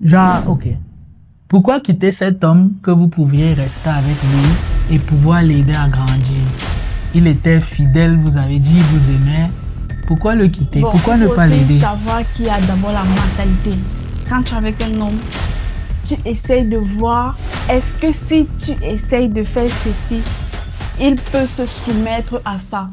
Genre, ok. Pourquoi quitter cet homme que vous pouviez rester avec lui et pouvoir l'aider à grandir? Il était fidèle, vous avez dit, il vous aimait. Pourquoi le quitter? Bon, Pourquoi ne pas il faut l'aider? aussi savoir qu'il y a d'abord la mentalité. Quand tu es avec un homme, tu essayes de voir, est-ce que si tu essayes de faire ceci, il peut se soumettre à ça.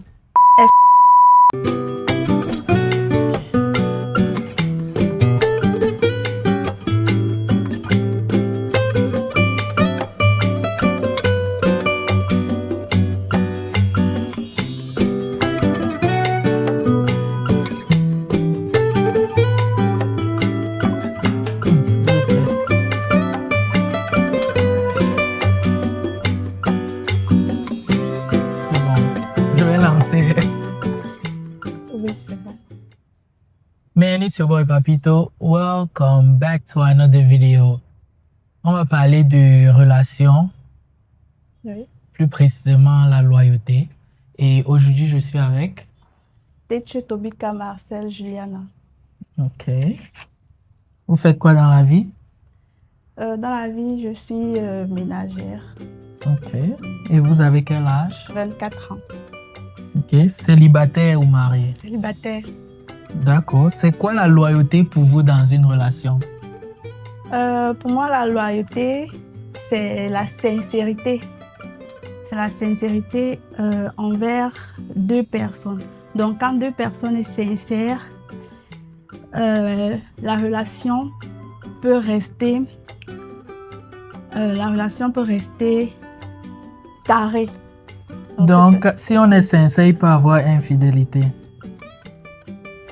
Man, it's your boy Papito. Welcome back to another video. On va parler de relations, Oui. plus précisément la loyauté. Et aujourd'hui, je suis avec... Teche Tobika Marcel Juliana. Ok. Vous faites quoi dans la vie? Dans la vie, je suis ménagère. Ok. Et vous avez quel âge? 24 ans. Ok. Célibataire ou marié? Célibataire. D'accord. C'est quoi la loyauté pour vous dans une relation? Pour moi, la loyauté, c'est la sincérité. C'est la sincérité envers deux personnes. Donc, quand deux personnes sont sincères, la relation peut rester carrée. Donc, si on est sincère, il peut y avoir infidélité.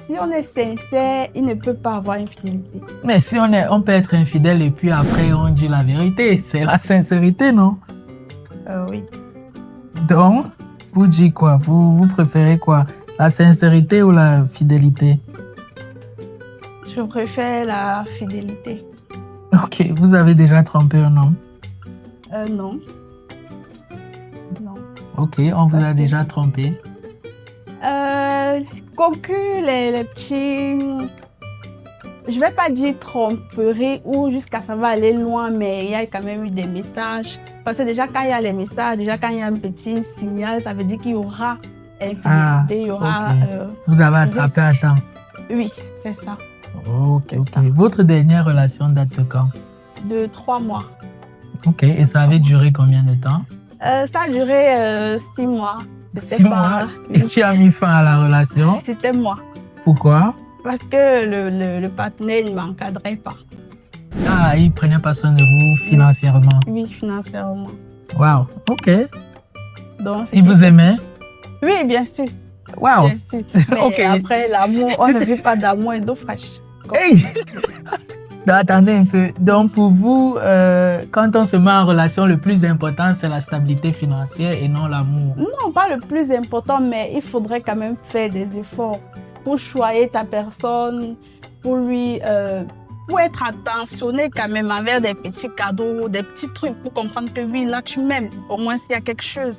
Si on est sincère, il ne peut pas avoir infidélité. Mais si on peut être infidèle et puis après on dit la vérité, c'est la sincérité, non? Oui. Donc, vous dites quoi? Vous préférez quoi? La sincérité ou la fidélité? Je préfère la fidélité. Ok, vous avez déjà trompé un homme? Non. Non. Ok, on vous a déjà trompé? Quoique les petits, je vais pas dire tromperie ou jusqu'à ça va aller loin, mais il y a quand même eu des messages. Parce que déjà quand il y a les messages, déjà quand il y a un petit signal, ça veut dire qu'il y aura infidélité, il y aura... Okay. Vous avez attrapé à temps? Oui, c'est ça. Ok, ok. Ça. Votre dernière relation date de quand? De 3 mois. Ok, et ça avait duré combien de temps? Ça a duré 6 mois. 6 mois? Et tu as mis fin à la relation? C'était moi. Pourquoi? Parce que le partenaire ne m'encadrait pas. Ah, il ne prenait pas soin de vous financièrement? Oui, financièrement. Wow, ok. Donc, il vous aimait? Oui, bien sûr. Wow. Bien sûr. Mais okay. Après l'amour, on ne vit pas d'amour et d'eau fraîche. Hey. Attendez un peu. Donc pour vous, quand on se met en relation, le plus important, c'est la stabilité financière et non l'amour? Non, pas le plus important, mais il faudrait quand même faire des efforts pour choyer ta personne, pour lui... pour être attentionné quand même envers des petits cadeaux, des petits trucs pour comprendre que oui, là tu m'aimes, au moins s'il y a quelque chose.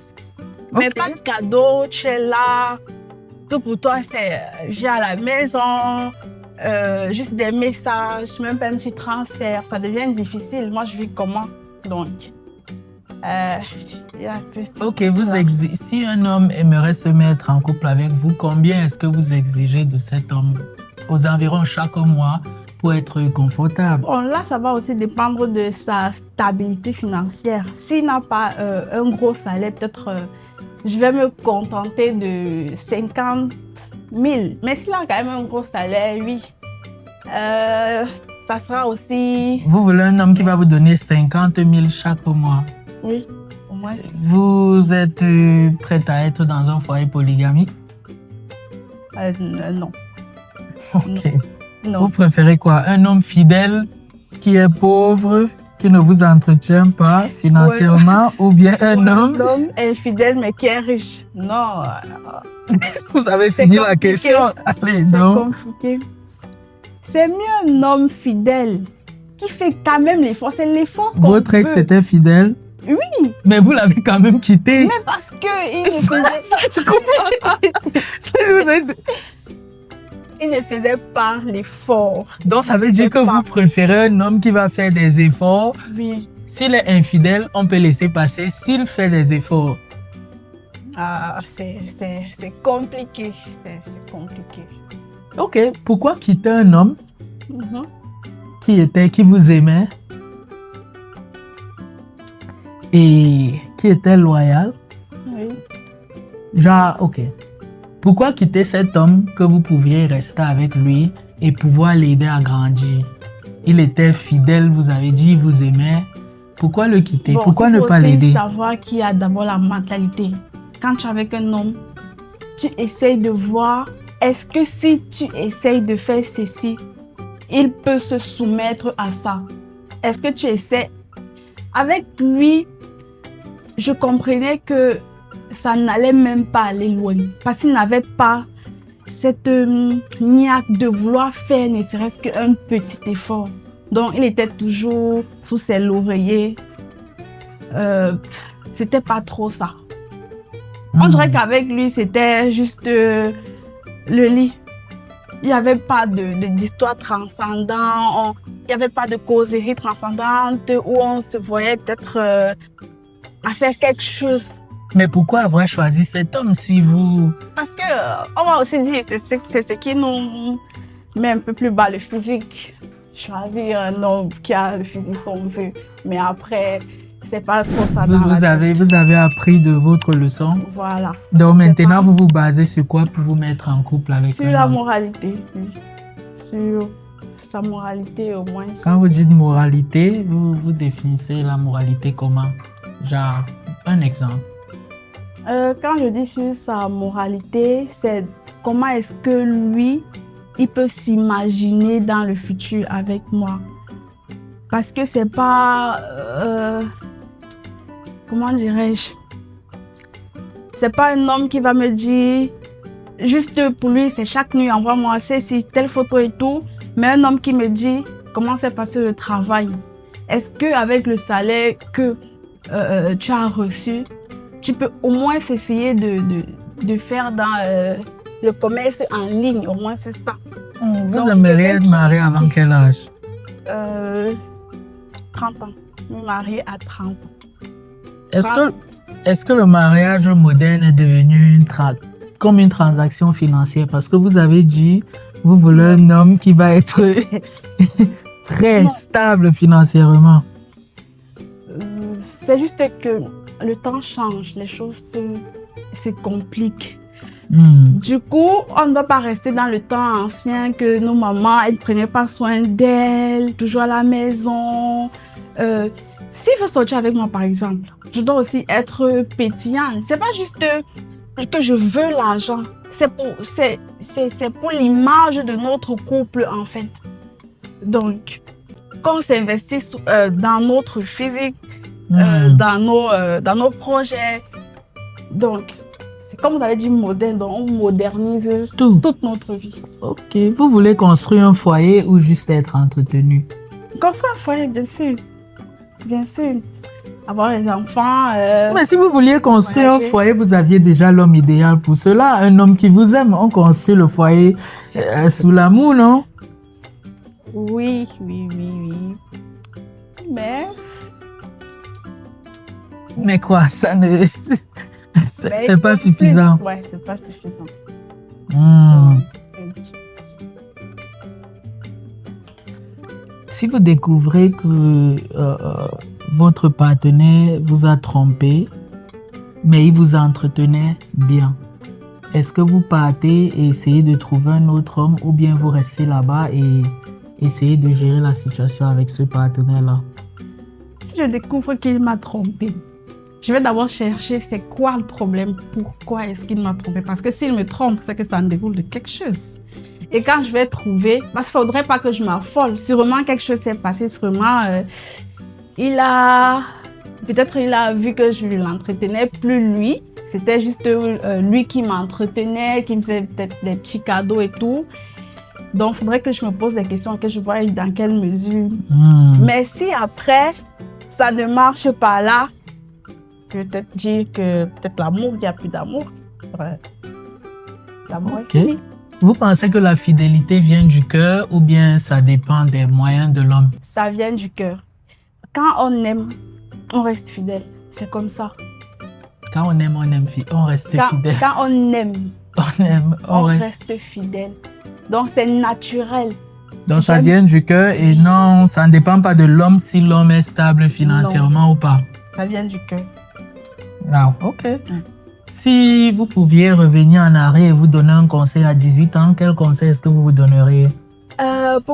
Okay. Mais pas de cadeaux, tu es là, tout pour toi c'est viens à la maison, juste des messages, même pas un petit transfert, ça devient difficile. Moi je vis comment donc il y a un peu ça. Ok, si un homme aimerait se mettre en couple avec vous, combien est-ce que vous exigez de cet homme aux environs chaque mois pour être confortable? Bon, là, ça va aussi dépendre de sa stabilité financière. S'il n'a pas un gros salaire, peut-être je vais me contenter de 50 000. Mais s'il a quand même un gros salaire, oui, ça sera aussi... Vous voulez un homme qui va vous donner 50 000 chaque mois? Oui, au moins. Vous êtes prête à être dans un foyer polygamique? Non. Ok. Non. Vous préférez quoi? Un homme fidèle qui est pauvre, qui ne vous entretient pas financièrement, ouais. Ou bien un homme... Un homme infidèle mais qui est riche? Non. Vous avez fini la question. Allez, c'est compliqué. C'est mieux un homme fidèle qui fait quand même l'effort. C'est l'effort qu'on Votre ex était fidèle? Oui. Mais vous l'avez quand même quitté. Mais parce qu'il ne faisait pas... il ne faisait pas l'effort. Donc, ça veut dire que vous préférez un homme qui va faire des efforts. Oui. S'il est infidèle, on peut laisser passer. S'il fait des efforts. Ah, c'est compliqué. C'est compliqué. Ok, pourquoi quitter un homme Mhm. qui vous aimait et qui était loyal? Oui. Genre, ok. Pourquoi quitter cet homme que vous pouviez rester avec lui et pouvoir l'aider à grandir? Il était fidèle, vous avez dit, il vous aimait. Pourquoi le quitter? Bon, Pourquoi ne pas il faut l'aider? aussi savoir qu'il y a d'abord la mentalité. Quand tu es avec un homme, tu essayes de voir, est-ce que si tu essayes de faire ceci, il peut se soumettre à ça? Est-ce que tu essaies? Avec lui, je comprenais que ça n'allait même pas aller loin. Parce qu'il n'avait pas cette niaque de vouloir faire ne serait-ce qu'un petit effort. Donc, il était toujours sous ses lauriers. C'était pas trop ça. On dirait qu'avec lui, c'était juste le lit. Il n'y avait pas d'histoire transcendante, il n'y avait pas de causerie transcendante où on se voyait peut-être à faire quelque chose. Mais pourquoi avoir choisi cet homme si vous... Parce que, on m'a aussi dit, c'est ce qui nous met un peu plus bas, le physique. Choisir un homme qui a le physique qu'on veut. Mais après, c'est pas trop ça dans la tête. Vous avez appris de votre leçon. Voilà. Donc maintenant, vous vous basez sur quoi pour vous mettre en couple avec Sur un la homme? moralité, oui. Sur sa moralité au moins. Quand vous dites moralité, vous définissez la moralité comment? Genre, un exemple. Quand je dis sur sa moralité, c'est comment est-ce que lui, il peut s'imaginer dans le futur avec moi. Parce que c'est pas... comment dirais-je? C'est pas un homme qui va me dire, juste pour lui, c'est chaque nuit, envoie-moi si telle photo et tout. Mais un homme qui me dit comment s'est passé le travail. Est-ce qu'avec le salaire que tu as reçu, tu peux au moins essayer de faire dans le commerce en ligne, au moins c'est ça. Vous aimeriez être marié avant quel âge? 30 ans. Me marier à 30 ans. Est-ce que le mariage moderne est devenu comme une transaction financière? Parce que vous avez dit, vous voulez un homme qui va être très stable financièrement. C'est juste que le temps change, les choses se compliquent. Du coup, on ne doit pas rester dans le temps ancien que nos mamans, elles ne prenaient pas soin d'elles, toujours à la maison. S'il veut sortir avec moi, par exemple, je dois aussi être pétillante. C'est pas juste que je veux l'argent. C'est pour l'image de notre couple, en fait. Donc, qu'on s'investisse dans notre physique, dans nos projets. Donc, c'est comme vous avez dit moderne, donc on modernise toute notre vie. Ok. Vous voulez construire un foyer ou juste être entretenu? Construire un foyer, bien sûr. Bien sûr. Avoir les enfants. Mais si vous vouliez construire un foyer, vous aviez déjà l'homme idéal pour cela. Un homme qui vous aime. On construit le foyer sous l'amour, non? Oui. Mais quoi, ça ne... c'est pas suffisant. Ouais, c'est pas suffisant. Si vous découvrez que votre partenaire vous a trompé, mais il vous entretenait bien, est-ce que vous partez et essayez de trouver un autre homme ou bien vous restez là-bas et essayez de gérer la situation avec ce partenaire-là? Si je découvre qu'il m'a trompé, je vais d'abord chercher c'est quoi le problème, pourquoi est-ce qu'il m'a trompé. Parce que s'il me trompe, c'est que ça en découle de quelque chose. Et quand je vais trouver, parce qu'il ne faudrait pas que je m'affole. Sûrement quelque chose s'est passé, sûrement peut-être il a vu que je l'entretenais plus lui. C'était juste lui qui m'entretenait, qui me faisait peut-être des petits cadeaux et tout. Donc, il faudrait que je me pose des questions, que je voie dans quelle mesure. Mais si après, ça ne marche pas là, peut-être dire que peut-être l'amour, il n'y a plus d'amour. Ouais. L'amour est fini. Vous pensez que la fidélité vient du cœur ou bien ça dépend des moyens de l'homme? Ça vient du cœur. Quand on aime, on reste fidèle. C'est comme ça. Quand on aime, on reste fidèle. Quand on aime, On aime, on reste fidèle. Donc, c'est naturel. Donc, ça vient du cœur et non, ça ne dépend pas de l'homme si l'homme est stable financièrement ou pas. Ça vient du cœur. Ah, ok. Si vous pouviez revenir en arrière et vous donner un conseil à 18 ans, quel conseil est-ce que vous vous donneriez?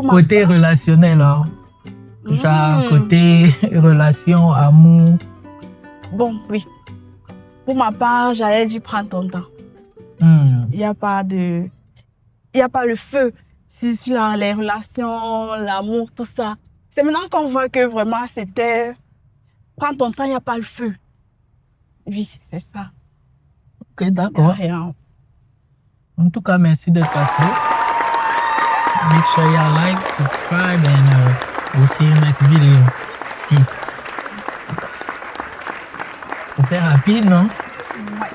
Côté relationnel, hein? Genre côté relation, amour. Bon, oui. Pour ma part, j'allais dire prends ton temps. Il n'y a pas le feu sur les relations, l'amour, tout ça. C'est maintenant qu'on voit que vraiment c'était prends ton temps, il n'y a pas le feu. Oui, c'est ça. Ok, d'accord. En tout cas, merci d'être passé. Make sure you like, subscribe, and we'll see you next video. Peace. C'était rapide, non? Ouais.